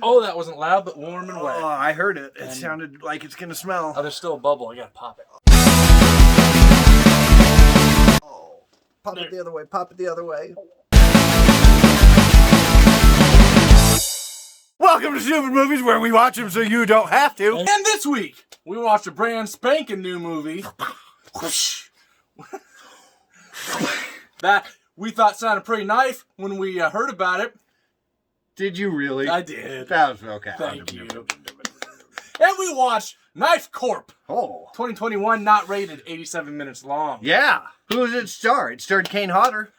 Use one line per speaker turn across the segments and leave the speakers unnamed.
Oh, that wasn't loud, but warm and wet.
Oh, I heard it. It
And-
sounded like it's gonna smell.
Oh, there's still a bubble. I gotta pop it.
Oh, pop it the other way. Pop it the other way. Welcome to Stoopid Movies, where we watch them so you don't have to.
And this week, we watched a brand spanking new movie that we thought sounded pretty nice when we heard about it.
Did you really?
I did.
That was okay.
Thank you. And we watched Knifecorp.
Oh.
2021, not rated, 87 minutes long.
Yeah. Who did it star? It starred Kane Hodder.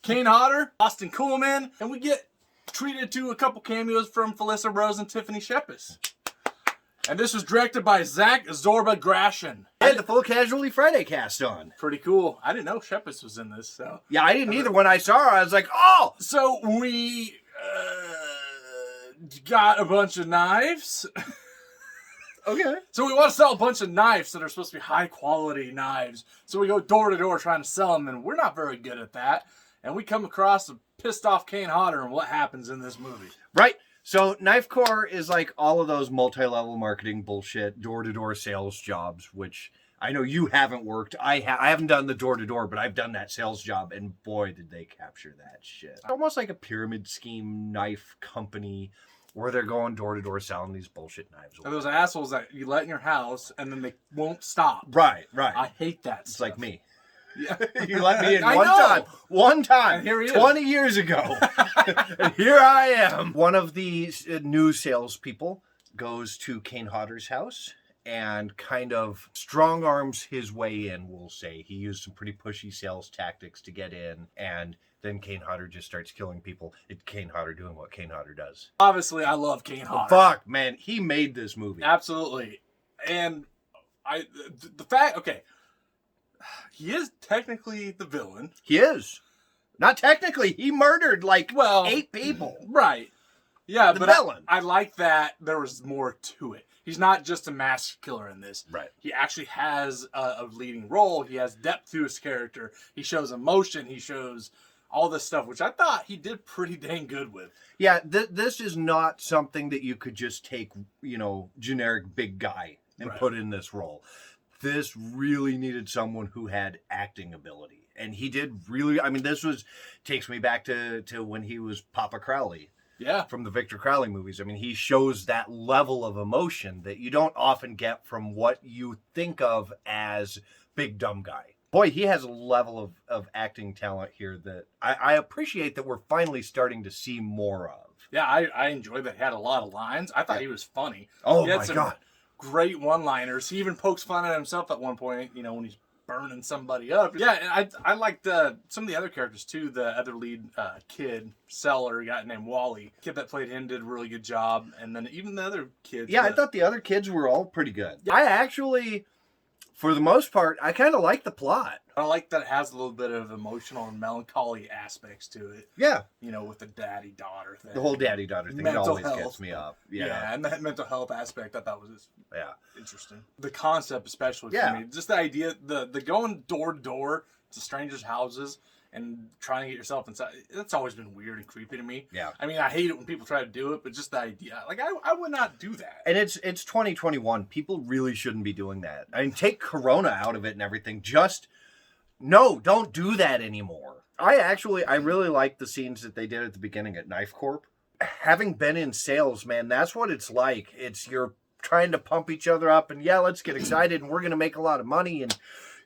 Kane Hodder, Austin Coolman, and we get treated to a couple cameos from Felissa Rose and Tiffany Shepis. And this was directed by Zach Zorba Grashin.
And the Full Casualty Friday cast on.
Pretty cool. I didn't know Shepis was in this, so.
Yeah, I didn't either. When I saw her, I was like, oh!
So we got a bunch of knives.
Okay.
So we want to sell a bunch of knives that are supposed to be high quality knives. So we go door to door trying to sell them, and we're not very good at that. And we come across a pissed off Kane Hodder and what happens in this movie.
Right. So Knifecorp is like all of those multi-level marketing bullshit, door-to-door sales jobs, which I know you haven't worked. I haven't done the door-to-door, but I've done that sales job, and boy, did they capture that shit. Almost like a pyramid scheme knife company where they're going door-to-door selling these bullshit knives.
And those assholes that you let in your house and then they won't stop.
Right.
I hate that
It's
stuff.
like me.
Yeah.
You let me in
I
one
know.
time. One time.
And here he is.
20 years ago. And here I am. One of the new salespeople goes to Kane Hodder's house and kind of strong arms his way in, we'll say. He used some pretty pushy sales tactics to get in, and then Kane Hodder just starts killing people. It's Kane Hodder doing what Kane Hodder does.
Obviously, I love Kane Hodder.
Fuck, man. He made this movie.
Absolutely. And the fact, okay, he is technically the villain.
He is. Not technically. He murdered like 8 people.
Right. Yeah,
The
but
villain.
I like that there was more to it. He's not just a mass killer in this.
Right.
He actually has a leading role. He has depth to his character. He shows emotion. He shows all this stuff, which I thought he did pretty dang good with.
Yeah, this is not something that you could just take, generic big guy and
Right.
put in this role. This really needed someone who had acting ability. And he did really, this takes me back to when he was Papa Crowley.
Yeah.
From the Victor Crowley movies. He shows that level of emotion that you don't often get from what you think of as big dumb guy. Boy, he has a level of acting talent here that I appreciate that we're finally starting to see more of.
Yeah, I enjoyed that. He had a lot of lines. I thought he was funny.
Oh,
he had
my
some
God.
great one-liners. He even pokes fun at himself at one point, when he's burning somebody up. Yeah, and I liked some of the other characters, too. The other lead kid, seller, guy named Wally. Kid that played him did a really good job. And then even the other kids.
Yeah, I thought the other kids were all pretty good. I actually, for the most part, I kind of like the plot.
I like that it has a little bit of emotional and melancholy aspects to it.
Yeah.
With the daddy-daughter thing.
The whole daddy-daughter thing
Mental
always
health.
gets me up.
Yeah, and that mental health aspect, I thought was interesting. The concept, especially for me, just the idea, the going door to door to strangers' houses and trying to get yourself inside. That's always been weird and creepy to me.
Yeah.
I hate it when people try to do it, but just the idea, I would not do that.
And it's 2021. People really shouldn't be doing that. Take Corona out of it and everything. No, don't do that anymore. I really like the scenes that they did at the beginning at Knifecorp. Having been in sales, man, that's what it's like. You're trying to pump each other up and let's get excited and we're going to make a lot of money, and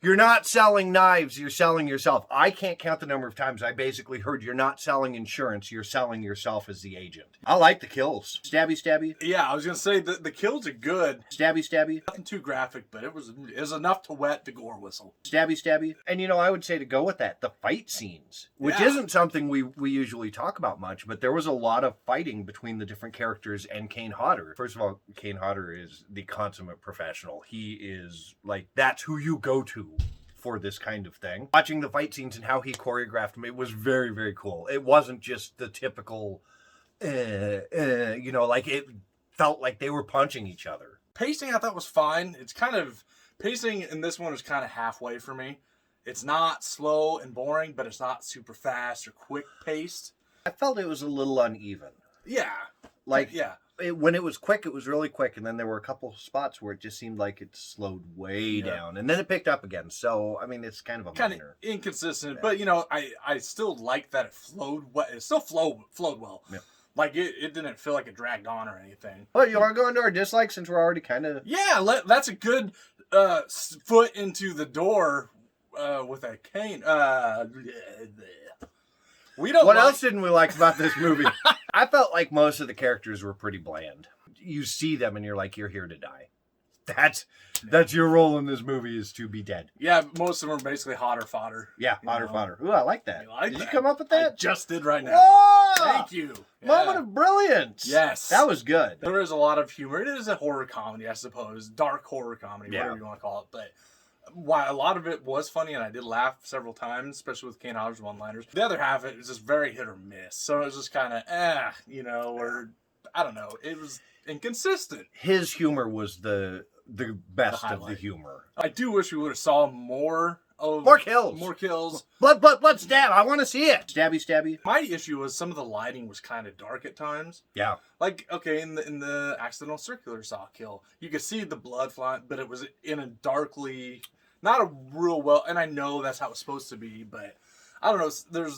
you're not selling knives, you're selling yourself. I can't count the number of times I basically heard you're not selling insurance, you're selling yourself as the agent. I like the kills. Stabby, stabby.
Yeah, I was going to say the kills are good.
Stabby, stabby.
Nothing too graphic, but it was enough to wet the gore whistle.
Stabby, stabby. And I would say to go with that, the fight scenes, which isn't something we usually talk about much, but there was a lot of fighting between the different characters and Kane Hodder. First of all, Kane Hodder is the consummate professional. He is that's who you go to for this kind of thing. Watching the fight scenes and how he choreographed them, it was very, very cool. It wasn't just the typical, it felt like they were punching each other.
Pacing I thought was fine. It's kind of, pacing in this one was kind of halfway for me. It's not slow and boring, but it's not super fast or quick paced.
I felt it was a little uneven.
Yeah.
Like,
yeah.
when it was quick, it was really quick, and then there were a couple spots where it just seemed like it slowed way down, and then it picked up again. So, I mean, it's kind of a minor.
Inconsistent, but you know, I still like that it flowed well. It still flowed well.
Yeah.
Like it didn't feel like it dragged on or anything.
Well, you want to go into our dislikes since we're already kind of...
Yeah, that's a good foot into the door with a cane. We don't.
What else didn't we like about this movie? I felt like most of the characters were pretty bland. You see them and you're like, you're here to die. That's your role in this movie, is to be dead.
Yeah, most of them are basically Hodder fodder.
Yeah, Hodder fodder. Ooh, I like that.
Did
you come up with that?
I just did right now.
Oh!
Thank you.
Moment of brilliance.
Yes.
That was good.
There is a lot of humor. It is a horror comedy, I suppose. Dark horror comedy,
Yeah.
whatever you want to call it. But while a lot of it was funny, and I did laugh several times, especially with Kane Hodder's one-liners, the other half of it was just very hit or miss. So it was just kind of, or I don't know. It was inconsistent.
His humor was the best of the
highlight.
humor.
I do wish we would have saw more
kills.
More kills.
Blood, stab. I want to see it. Stabby.
My issue was some of the lighting was kind of dark at times.
Yeah.
Like, okay, in the accidental circular saw kill, you could see the blood flying, but it was in a darkly, not a real well, and I know that's how it's supposed to be, but I don't know,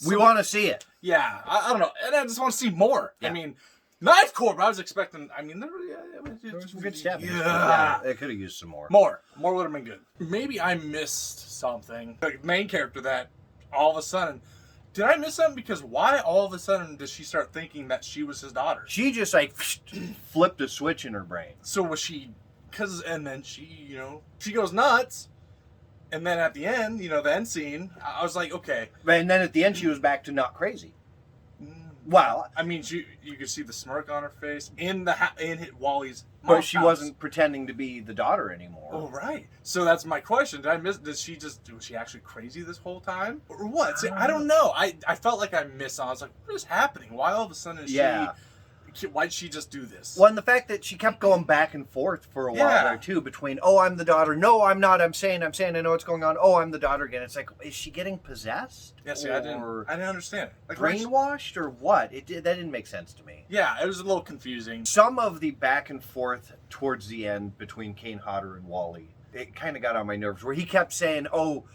We want to see it.
Yeah, I don't know, and I just want to see more.
Yeah.
I mean, Knifecorp, I was expecting,
There was some good stuff.
Yeah.
They could have used some more.
More would have been good. Maybe I missed something. The main character that all of a sudden, did I miss something? Because why all of a sudden does she start thinking that she was his daughter?
She just like flipped a switch in her brain.
So was she, and then she, she goes nuts. And then at the end, the end scene, I was like, okay.
And then at the end, she was back to not crazy. Well,
I mean, you could see the smirk on her face in Wally's
but
mom's
she
house.
wasn't pretending to be the daughter anymore.
Oh, right. So that's my question. Was she actually crazy this whole time? Or what? See, I don't know. I felt like I missed on. I was like, what is happening? Why all of a sudden is why'd she just do this?
Well, and the fact that she kept going back and forth for a while there, too, between, oh, I'm the daughter, no, I'm not, I'm saying, I know what's going on, oh, I'm the daughter again. It's like, is she getting possessed?
Yeah, see, I didn't understand it. Like,
brainwashed or what? That didn't make sense to me.
Yeah, it was a little confusing.
Some of the back and forth towards the end between Kane Hodder and Wally, it kind of got on my nerves, where he kept saying, oh,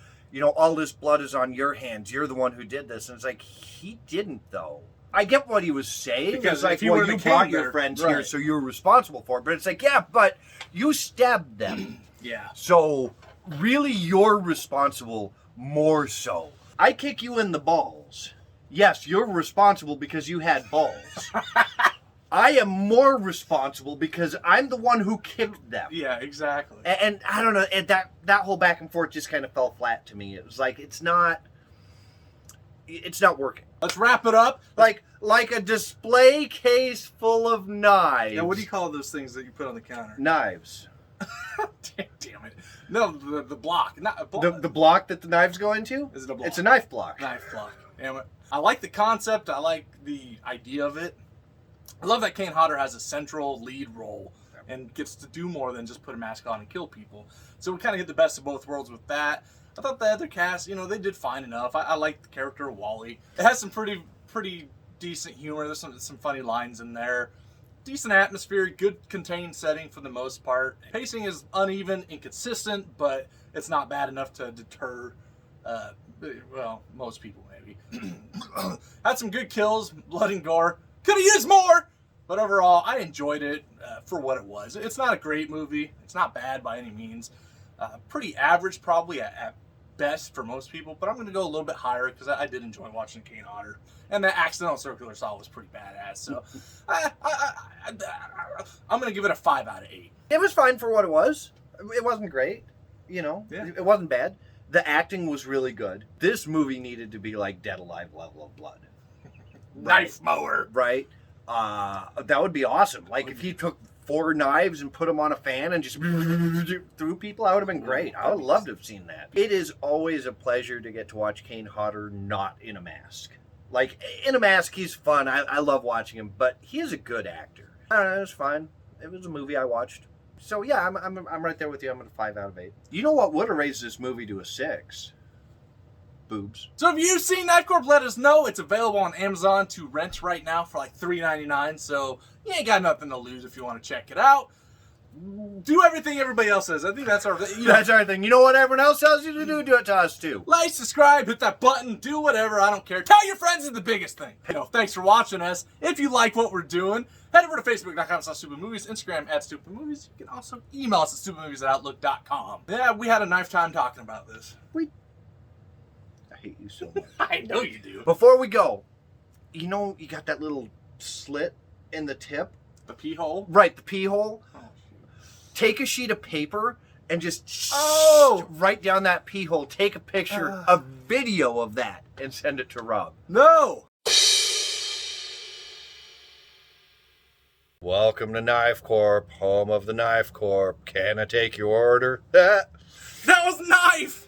all this blood is on your hands, you're the one who did this. And it's like, he didn't, though. I get what he was saying.
Because
like,
if you
you brought your friends here, so you're responsible for it. But it's like, yeah, but you stabbed them.
Yeah.
So really, you're responsible more so. I kick you in the balls. Yes, you're responsible because you had balls. I am more responsible because I'm the one who kicked them.
Yeah, exactly.
And I don't know, that whole back and forth just kind of fell flat to me. It was like, it's not working.
Let's wrap it up.
Like a display case full of knives.
Yeah, what do you call those things that you put on the counter?
Knives.
Damn it. No, the block. Not a block.
The block that the knives go into?
Is it a block?
It's a knife block.
Knife block. Damn it. I like the concept. I like the idea of it. I love that Kane Hodder has a central lead role and gets to do more than just put a mask on and kill people. So we kind of get the best of both worlds with that. I thought the other cast, they did fine enough. I like the character of Wally. It has some pretty decent humor. There's some funny lines in there. Decent atmosphere, good contained setting for the most part. Pacing is uneven, inconsistent, but it's not bad enough to deter, most people maybe. Had some good kills, blood and gore. Could have used more, but overall, I enjoyed it for what it was. It's not a great movie. It's not bad by any means. Pretty average probably at best for most people, but I'm going to go a little bit higher because I did enjoy watching Kane Hodder. And the accidental circular saw was pretty badass, so I'm going to give it a 5 out of 8.
It was fine for what it was. It wasn't great, It wasn't bad. The acting was really good. This movie needed to be like Dead Alive level of blood.
Knife mower.
Right? That would be awesome. Like if he took 4 knives and put them on a fan and just threw people, that would have been great. I would love to have seen that. It is always a pleasure to get to watch Kane Hodder not in a mask. Like, in a mask, he's fun. I love watching him, but he is a good actor. I don't know, it was fine. It was a movie I watched. So, yeah, I'm right there with you. I'm at a 5 out of 8. You know what would have raised this movie to a 6? boobs.
So if you've seen Knifecorp, let us know. It's available on Amazon to rent right now for like $3.99. So you ain't got nothing to lose if you want to check it out. Do everything everybody else says. I think that's our...
That's our thing. You know what everyone else tells you to do? Do it to us too.
Like, subscribe, hit that button, do whatever. I don't care. Tell your friends is the biggest thing. Thanks for watching us. If you like what we're doing, head over to Facebook.com/StoopidMovies, Instagram @StoopidMovies. You can also email us at StoopidMovies@Outlook.com. Yeah, we had a knife time talking about this.
I hate you so much.
I know you do.
Before we go, you know you got that little slit in the tip?
The pee hole?
Right, the pee hole.
Oh,
Take a sheet of paper and just right down that pee hole. Take a picture, a video of that, and send it to Rob.
no!
Welcome to Knifecorp, home of the Knifecorp. Can I take your order?
That was knife!